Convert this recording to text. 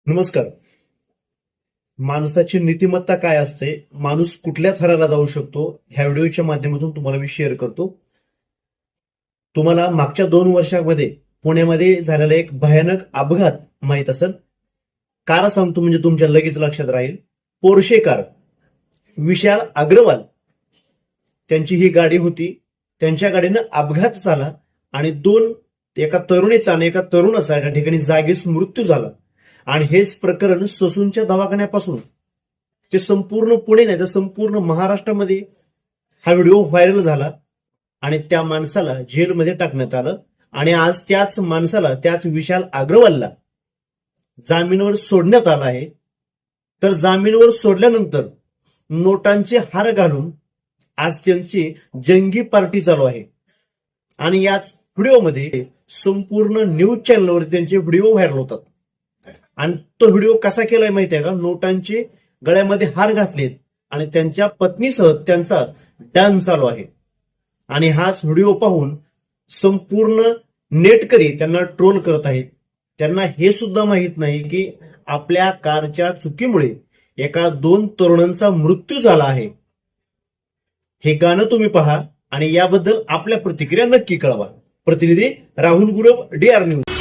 नमस्कार. माणसाची नीतिमत्ता काय असते, माणूस कुठल्या थराला जाऊ शकतो, ह्या व्हिडिओच्या माध्यमातून तुम्हाला मी शेअर करतो. तुम्हाला मागच्या 2 वर्षांमध्ये पुण्यामध्ये झालेला एक भयानक अपघात माहित असेल. कार सांगतो म्हणजे तुमच्या लगेच लक्षात राहील. पोर्शे कार, विशाल अग्रवाल त्यांची ही गाडी होती. त्यांच्या गाडीनं अपघात झाला आणि एका तरुणीचा आणि एका तरुणाचा या ठिकाणी जागीच मृत्यू झाला. आणि हेच प्रकरण ससूनच्या दवाखान्यापासून ते संपूर्ण पुणे नाही तर संपूर्ण महाराष्ट्रामध्ये हा व्हिडिओ व्हायरल झाला आणि त्या माणसाला जेलमध्ये टाकण्यात आलं. आणि आज त्याच माणसाला, त्याच विशाल अग्रवालला जामीनवर सोडण्यात आलं आहे. तर जामीनवर सोडल्यानंतर नोटांचे हार घालून आज त्यांची जंगी पार्टी चालू आहे. आणि याच व्हिडिओमध्ये संपूर्ण न्यूज चॅनलवर त्यांचे व्हिडिओ व्हायरल होतात. आणि तो व्हिडिओ कसा केलाय माहिती आहे का? नोटांचे गळ्यामध्ये हार घातलेत आणि त्यांच्या पत्नीसह त्यांचा डान्स चालू आहे. आणि हाच व्हिडिओ पाहून संपूर्ण नेटकरी त्यांना ट्रोल करत आहेत. त्यांना हे सुद्धा माहित नाही की आपल्या कारच्या चुकीमुळे एका 2 तरुणांचा मृत्यू झाला आहे. हे गाणं तुम्ही पहा आणि याबद्दल आपल्या प्रतिक्रिया नक्की कळवा. प्रतिनिधी राहुल गुरव, DR न्यूज.